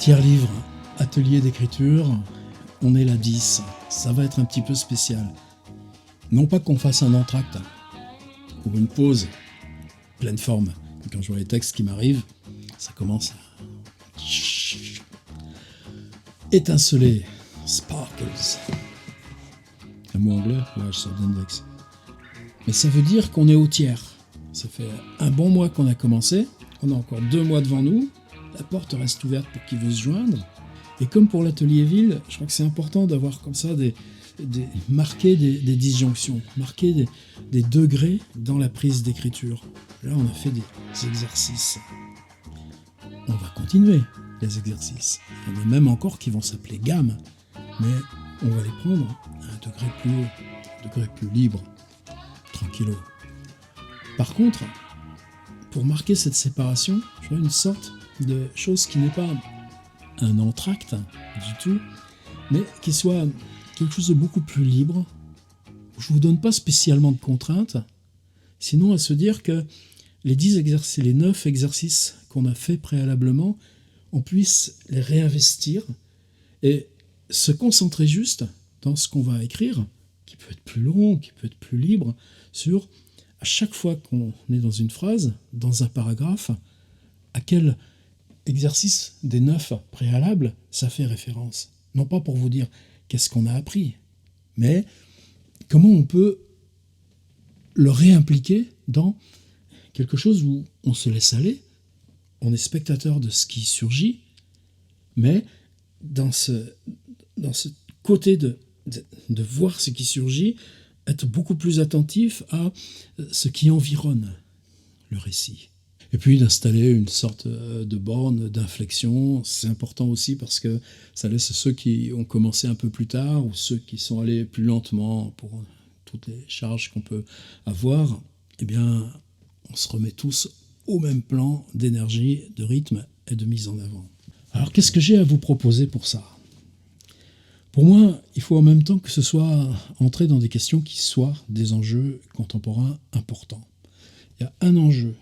Tiers livre, atelier d'écriture, on est la 10, ça va être un petit peu spécial. Non pas qu'on fasse un entracte ou une pause, pleine forme. Quand je vois les textes qui m'arrivent, ça commence à étinceler, sparkles. Un mot anglais, ouais, je sors d'index. Mais ça veut dire qu'on est au tiers. Ça fait un bon mois qu'on a commencé, on a encore 2 mois devant nous, la porte reste ouverte pour qui veut se joindre. Et comme pour l'atelier ville, je crois que c'est important d'avoir comme ça marquer des disjonctions, marquer des degrés dans la prise d'écriture. Là, on a fait des exercices. On va continuer les exercices. Il y en a même encore qui vont s'appeler gammes, mais on va les prendre à un degré plus haut, un degré plus libre, tranquillo. Par contre, pour marquer cette séparation, je vois une sorte de chose qui n'est pas un entracte du tout, mais qui soit quelque chose de beaucoup plus libre. Je ne vous donne pas spécialement de contraintes, sinon à se dire que les 9 exercices qu'on a fait préalablement, on puisse les réinvestir et se concentrer juste dans ce qu'on va écrire, qui peut être plus long, qui peut être plus libre, sur à chaque fois qu'on est dans une phrase, dans un paragraphe, à quel exercice des 9 préalables ça fait référence. Non pas pour vous dire qu'est-ce qu'on a appris, mais comment on peut le réimpliquer dans quelque chose où on se laisse aller, on est spectateur de ce qui surgit, mais dans ce côté de voir ce qui surgit, être beaucoup plus attentif à ce qui environne le récit. Et puis d'installer une sorte de borne d'inflexion, c'est important aussi parce que ça laisse ceux qui ont commencé un peu plus tard ou ceux qui sont allés plus lentement pour toutes les charges qu'on peut avoir, eh bien, on se remet tous au même plan d'énergie, de rythme et de mise en avant. Alors qu'est-ce que j'ai à vous proposer pour ça ? Pour moi, il faut en même temps que ce soit entrer dans des questions qui soient des enjeux contemporains importants. Il y a un enjeu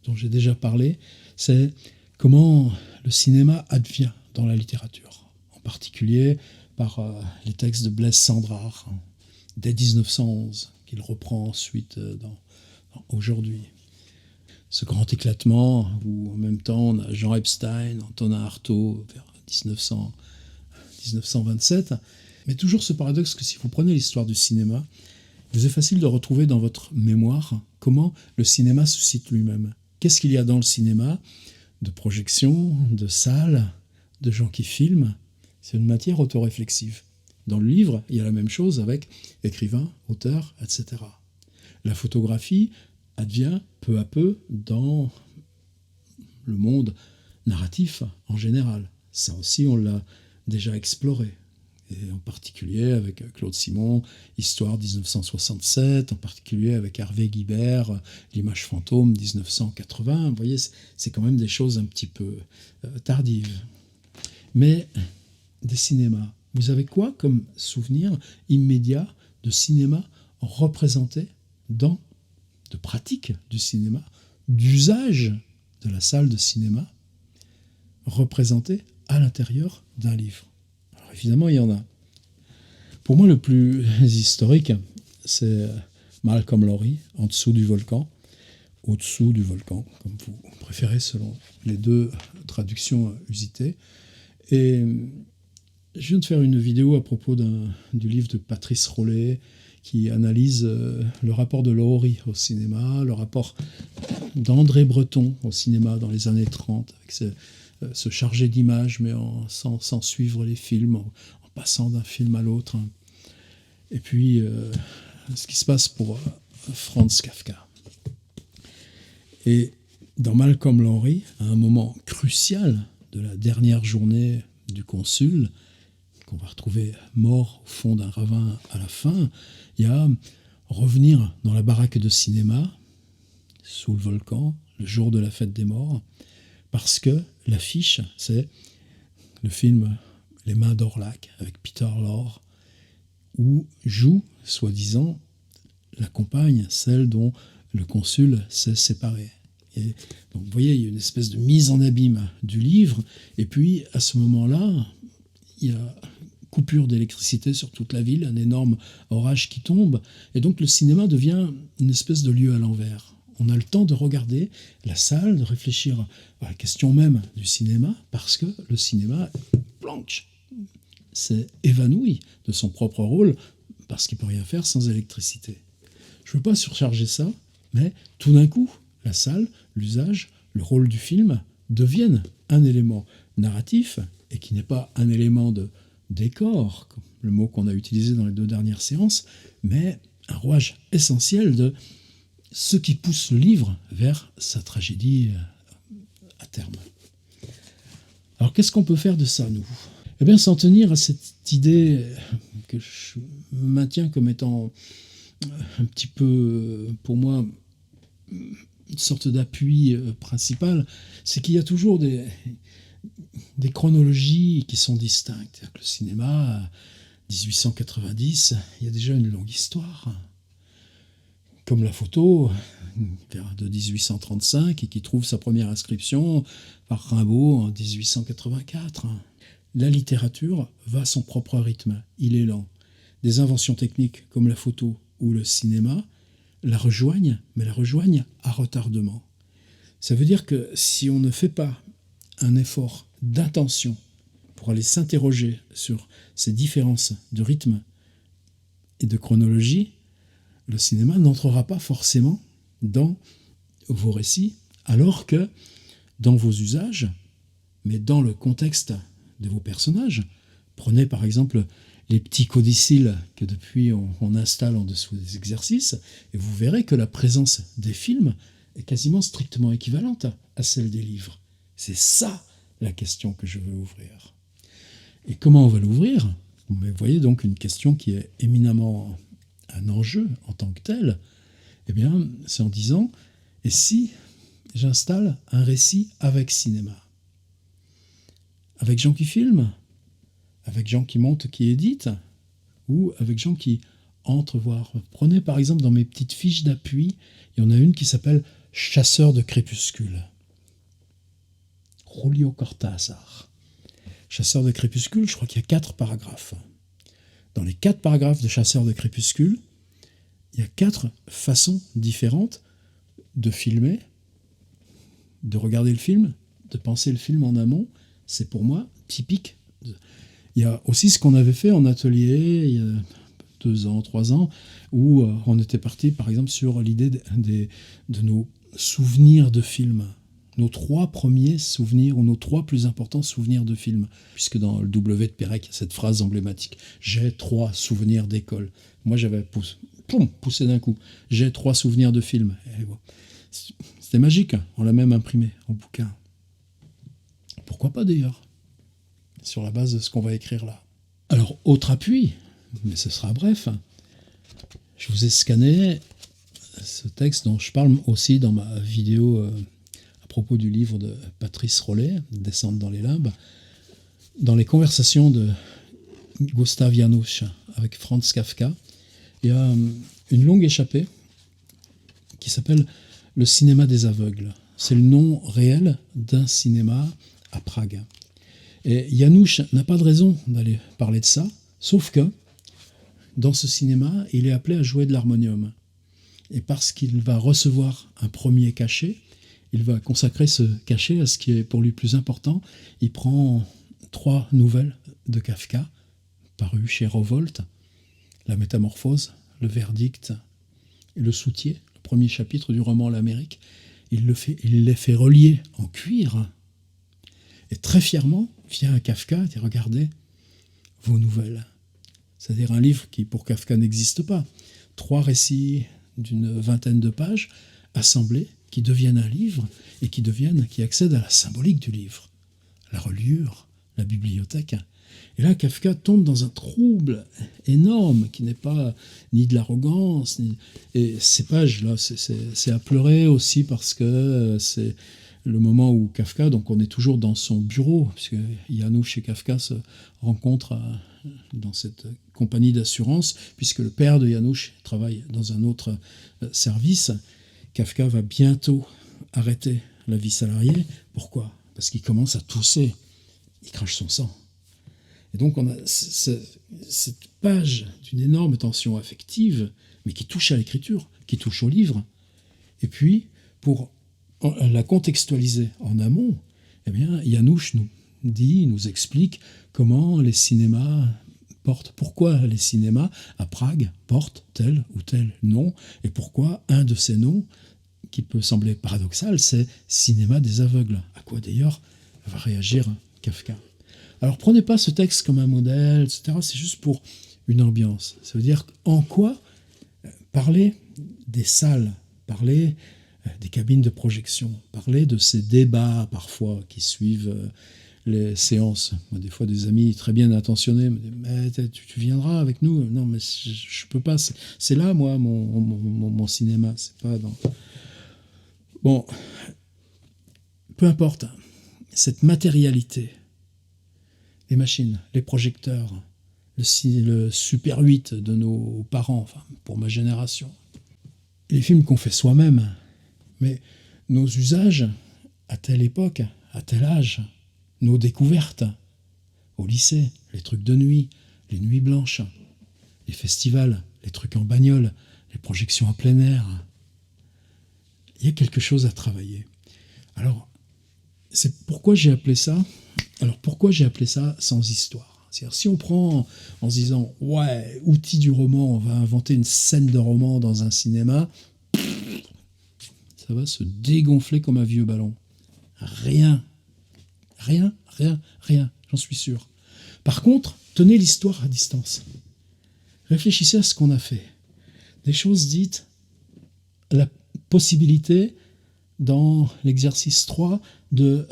dont j'ai déjà parlé, c'est comment le cinéma advient dans la littérature, en particulier par les textes de Blaise Cendrars, dès 1911, qu'il reprend ensuite dans Aujourd'hui. Ce grand éclatement où en même temps on a Jean Epstein, Antonin Artaud vers 1927, mais toujours ce paradoxe que si vous prenez l'histoire du cinéma, il vous est facile de retrouver dans votre mémoire comment le cinéma se cite lui-même. Qu'est-ce qu'il y a dans le cinéma ? De projection, de salles, de gens qui filment. C'est une matière autoréflexive. Dans le livre, il y a la même chose avec écrivain, auteur, etc. La photographie advient peu à peu dans le monde narratif en général. Ça aussi, on l'a déjà exploré. Et en particulier avec Claude Simon, Histoire 1967, en particulier avec Hervé Guibert, L'image fantôme 1980. Vous voyez, c'est quand même des choses un petit peu tardives. Mais des cinémas, vous avez quoi comme souvenir immédiat de cinéma représenté de pratique du cinéma, d'usage de la salle de cinéma, représenté à l'intérieur d'un livre? Alors évidemment, il y en a. Pour moi, le plus historique, c'est Malcolm Lowry, En dessous du volcan, Au-dessous du volcan, comme vous préférez selon les 2 traductions usitées. Et je viens de faire une vidéo à propos du livre de Patrice Rollet qui analyse le rapport de Lowry au cinéma, le rapport d'André Breton au cinéma dans les années 30, avec ce chargé d'images, mais sans suivre les films, en passant d'un film à l'autre. Et puis, ce qui se passe pour Franz Kafka. Et dans Malcolm Lowry, à un moment crucial de la dernière journée du consul, qu'on va retrouver mort au fond d'un ravin à la fin, il y a revenir dans la baraque de cinéma, sous le volcan, le jour de la fête des morts, parce que l'affiche, c'est le film Les Mains d'Orlac, avec Peter Lorre, où joue, soi-disant, la compagne, celle dont le consul s'est séparé. Et donc, vous voyez, il y a une espèce de mise en abîme du livre, et puis à ce moment-là, il y a coupure d'électricité sur toute la ville, un énorme orage qui tombe, et donc le cinéma devient une espèce de lieu à l'envers. On a le temps de regarder la salle, de réfléchir à la question même du cinéma, parce que le cinéma, planche, s'est évanoui de son propre rôle, parce qu'il ne peut rien faire sans électricité. Je ne veux pas surcharger ça, mais tout d'un coup, la salle, l'usage, le rôle du film deviennent un élément narratif, et qui n'est pas un élément de décor, le mot qu'on a utilisé dans les 2 dernières séances, mais un rouage essentiel de ce qui pousse le livre vers sa tragédie à terme. Alors qu'est-ce qu'on peut faire de ça, nous ? Eh bien, s'en tenir à cette idée que je maintiens comme étant un petit peu, pour moi, une sorte d'appui principal, c'est qu'il y a toujours des chronologies qui sont distinctes. Le cinéma, 1890, il y a déjà une longue histoire. Comme la photo, de 1835, et qui trouve sa première inscription par Rimbaud en 1884. La littérature va à son propre rythme, il est lent. Des inventions techniques comme la photo ou le cinéma la rejoignent, mais la rejoignent à retardement. Ça veut dire que si on ne fait pas un effort d'intention pour aller s'interroger sur ces différences de rythme et de chronologie, le cinéma n'entrera pas forcément dans vos récits, alors que dans vos usages, mais dans le contexte de vos personnages, prenez par exemple les petits codicilles que depuis on installe en dessous des exercices, et vous verrez que la présence des films est quasiment strictement équivalente à celle des livres. C'est ça la question que je veux ouvrir. Et comment on va l'ouvrir ? Vous voyez donc une question qui est éminemment un enjeu en tant que tel. Eh bien, c'est en disant, et si j'installe un récit avec cinéma ? Avec gens qui filment ? Avec gens qui montent, qui éditent ? Ou avec gens qui entrent voir ? Prenez par exemple dans mes petites fiches d'appui, il y en a une qui s'appelle « Chasseur de crépuscule ». Julio Cortázar. Chasseur de crépuscule, je crois qu'il y a 4 paragraphes. Dans les 4 paragraphes de Chasseur de crépuscule, il y a 4 façons différentes de filmer, de regarder le film, de penser le film en amont. C'est pour moi typique. Il y a aussi ce qu'on avait fait en atelier il y a 2 ans, 3 ans, où on était parti par exemple sur l'idée de nos souvenirs de films. Nos 3 premiers souvenirs, ou nos 3 plus importants souvenirs de films. Puisque dans le W de Pérec, il y a cette phrase emblématique. J'ai 3 souvenirs d'école. Moi, j'avais poussé d'un coup. J'ai 3 souvenirs de films. Et bon. C'était magique, on l'a même imprimé en bouquin. Pourquoi pas d'ailleurs ? Sur la base de ce qu'on va écrire là. Alors, autre appui, mais ce sera bref. Je vous ai scanné ce texte dont je parle aussi dans ma vidéo à propos du livre de Patrice Rollet, Descendre dans les limbes, dans les conversations de Gustav Janusz avec Franz Kafka. Il y a une longue échappée qui s'appelle « Le cinéma des aveugles ». C'est le nom réel d'un cinéma à Prague. Et Janusz n'a pas de raison d'aller parler de ça, sauf que dans ce cinéma, il est appelé à jouer de l'harmonium. Et parce qu'il va recevoir un premier cachet, il va consacrer ce cachet à ce qui est pour lui plus important. Il prend 3 nouvelles de Kafka, parues chez Revolt, La Métamorphose, Le Verdict et Le Soutier, le premier chapitre du roman L'Amérique. Il les fait relier en cuir. Et très fièrement, vient à Kafka et regardez vos nouvelles. C'est-à-dire un livre qui, pour Kafka, n'existe pas. 3 récits d'une 20aine de pages, assemblés, qui deviennent un livre et qui accèdent à la symbolique du livre. La reliure, la bibliothèque. Et là, Kafka tombe dans un trouble énorme qui n'est pas ni de l'arrogance, et ces pages-là, c'est à pleurer aussi parce que c'est le moment où Kafka, donc on est toujours dans son bureau, puisque Janusz et Kafka se rencontrent dans cette compagnie d'assurance, puisque le père de Janusz travaille dans un autre service. Kafka va bientôt arrêter la vie salariée. Pourquoi? Parce qu'il commence à tousser, il crache son sang. Et donc on a cette page d'une énorme tension affective, mais qui touche à l'écriture, qui touche au livre. Et puis, pour la contextualiser en amont, eh bien, Janouch nous explique comment les cinémas portent, pourquoi les cinémas à Prague portent tel ou tel nom, et pourquoi un de ces noms, qui peut sembler paradoxal, c'est cinéma des aveugles, à quoi d'ailleurs va réagir Kafka. Alors prenez pas ce texte comme un modèle, etc., c'est juste pour une ambiance. Ça veut dire en quoi parler des salles, parler des cabines de projection, parler de ces débats parfois qui suivent les séances. Moi, des fois, des amis très bien intentionnés me disent « Mais tu viendras avec nous ?» Non, mais je peux pas. C'est là, moi, mon cinéma. C'est pas dans... Bon, peu importe. Cette matérialité, les machines, les projecteurs, le Super 8 de nos parents, enfin, pour ma génération, les films qu'on fait soi-même, mais nos usages à telle époque, à tel âge, nos découvertes au lycée, les trucs de nuit, les nuits blanches, les festivals, les trucs en bagnole, les projections en plein air. Il y a quelque chose à travailler. Alors, c'est pourquoi j'ai appelé ça. Alors, pourquoi j'ai appelé ça sans histoire? C'est-à-dire, si on prend en se disant, ouais, outil du roman, on va inventer une scène de roman dans un cinéma, ça va se dégonfler comme un vieux ballon. Rien, j'en suis sûr. Par contre, tenez l'histoire à distance. Réfléchissez à ce qu'on a fait. Des choses dites, la possibilité, dans l'exercice 3, de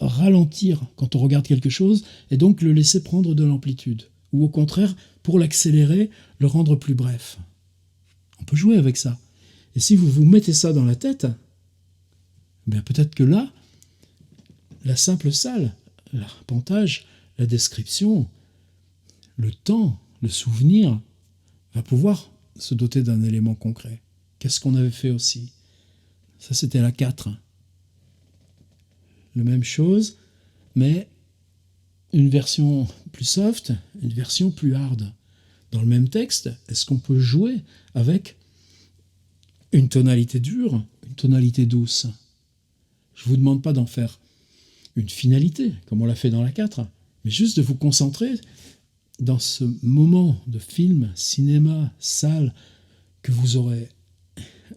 ralentir quand on regarde quelque chose et donc le laisser prendre de l'amplitude. Ou au contraire, pour l'accélérer, le rendre plus bref. On peut jouer avec ça. Et si vous vous mettez ça dans la tête, bien peut-être que là, la simple salle, l'arpentage, la description, le temps, le souvenir, va pouvoir se doter d'un élément concret. Qu'est-ce qu'on avait fait aussi? Ça, c'était la 4. La même chose, mais une version plus soft, une version plus hard. Dans le même texte, est-ce qu'on peut jouer avec une tonalité dure, une tonalité douce? Je ne vous demande pas d'en faire une finalité, comme on l'a fait dans la 4, mais juste de vous concentrer dans ce moment de film, cinéma, salle, que vous aurez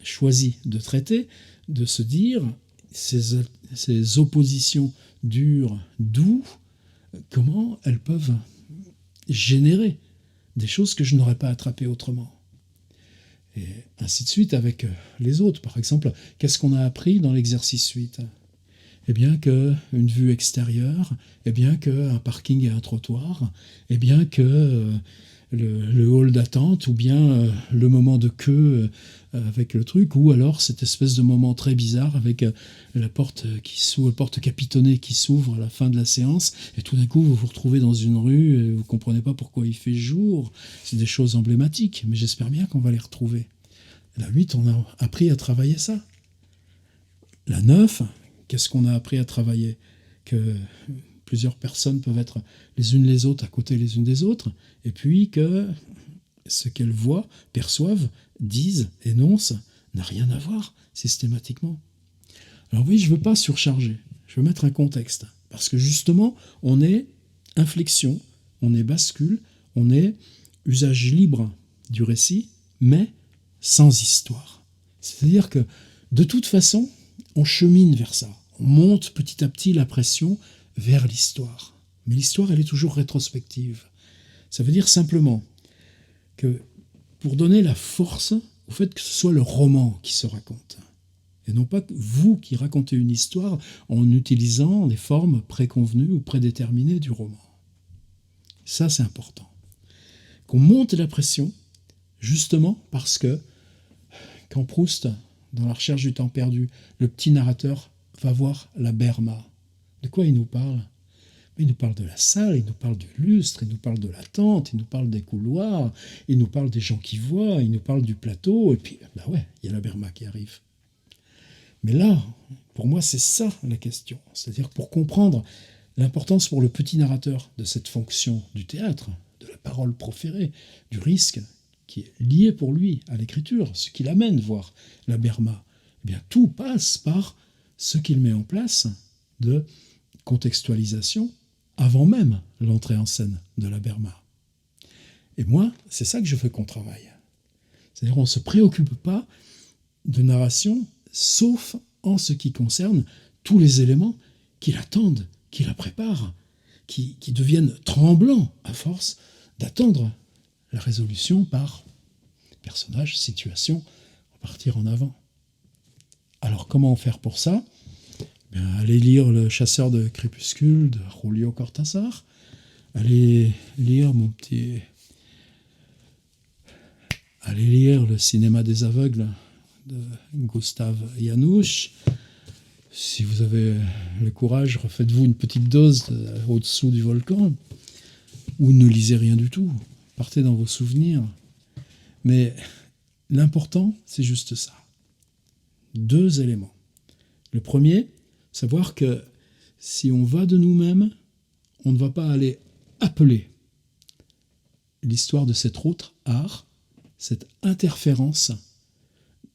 choisi de traiter, de se dire ces oppositions dures, doux, comment elles peuvent générer des choses que je n'aurais pas attrapées autrement. Et ainsi de suite avec les autres. Par exemple, qu'est-ce qu'on a appris dans l'exercice 8 ? Eh bien qu'une vue extérieure, eh bien qu'un parking et un trottoir, eh bien que le hall d'attente, ou bien le moment de queue avec le truc, ou alors cette espèce de moment très bizarre avec la porte capitonnée qui s'ouvre à la fin de la séance, et tout d'un coup vous vous retrouvez dans une rue et vous ne comprenez pas pourquoi il fait jour. C'est des choses emblématiques, mais j'espère bien qu'on va les retrouver. La 8, on a appris à travailler ça. La 9, qu'est-ce qu'on a appris à travailler? Que plusieurs personnes peuvent être les unes les autres à côté les unes des autres, et puis que ce qu'elles voient, perçoivent, disent, énoncent, n'a rien à voir systématiquement. Alors oui, je ne veux pas surcharger, je veux mettre un contexte, parce que justement, on est inflexion, on est bascule, on est usage libre du récit, mais sans histoire. C'est-à-dire que, de toute façon, on chemine vers ça. On monte petit à petit la pression vers l'histoire. Mais l'histoire, elle est toujours rétrospective. Ça veut dire simplement que pour donner la force au fait que ce soit le roman qui se raconte, et non pas vous qui racontez une histoire en utilisant les formes préconvenues ou prédéterminées du roman. Ça, c'est important. Qu'on monte la pression, justement parce que, quand Proust, dans La recherche du temps perdu, le petit narrateur va voir la Berma. De quoi il nous parle? Il nous parle de la salle, il nous parle du lustre, il nous parle de la tente, il nous parle des couloirs, il nous parle des gens qui voient, il nous parle du plateau, et puis, bah ouais, il y a la Berma qui arrive. Mais là, pour moi, c'est ça la question. C'est-à-dire pour comprendre l'importance pour le petit narrateur de cette fonction du théâtre, de la parole proférée, du risque qui est lié pour lui à l'écriture, ce qui l'amène voir la Berma, eh bien tout passe par ce qu'il met en place de contextualisation avant même l'entrée en scène de la Berma. Et moi, c'est ça que je veux qu'on travaille. C'est-à-dire on ne se préoccupe pas de narration, sauf en ce qui concerne tous les éléments qui l'attendent, qui la préparent, qui deviennent tremblants à force d'attendre la résolution par personnage, situation, repartir en avant. Alors comment faire pour ça ? Bien, allez lire Le Chasseur de crépuscule de Julio Cortázar, allez lire allez lire Le Cinéma des aveugles de Gustav Janusz. Si vous avez le courage, refaites-vous une petite dose au-dessous du volcan, ou ne lisez rien du tout, partez dans vos souvenirs. Mais l'important, c'est juste ça. 2 éléments. Le premier, savoir que si on va de nous-mêmes, on ne va pas aller appeler l'histoire de cet autre art, cette interférence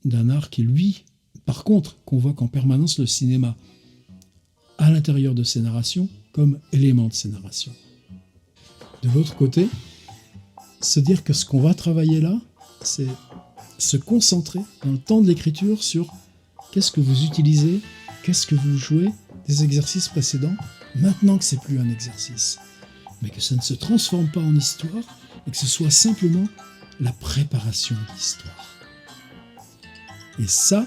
d'un art qui, lui, par contre, convoque en permanence le cinéma à l'intérieur de ces narrations comme élément de ces narrations. De l'autre côté, se dire que ce qu'on va travailler là, c'est se concentrer dans le temps de l'écriture sur qu'est-ce que vous utilisez, qu'est-ce que vous jouez des exercices précédents, maintenant que c'est plus un exercice, mais que ça ne se transforme pas en histoire et que ce soit simplement la préparation de l'histoire. Et ça,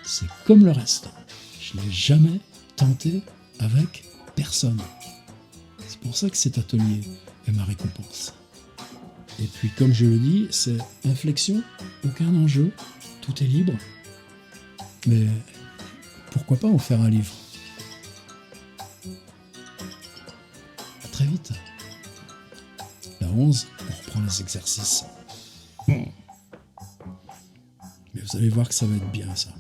c'est comme le reste. Je ne l'ai jamais tenté avec personne. C'est pour ça que cet atelier est ma récompense. Et puis, comme je le dis, c'est inflexion, aucun enjeu, tout est libre. Mais pourquoi pas en faire un livre ? À très vite. La 11, on reprend les exercices. Mais vous allez voir que ça va être bien, ça.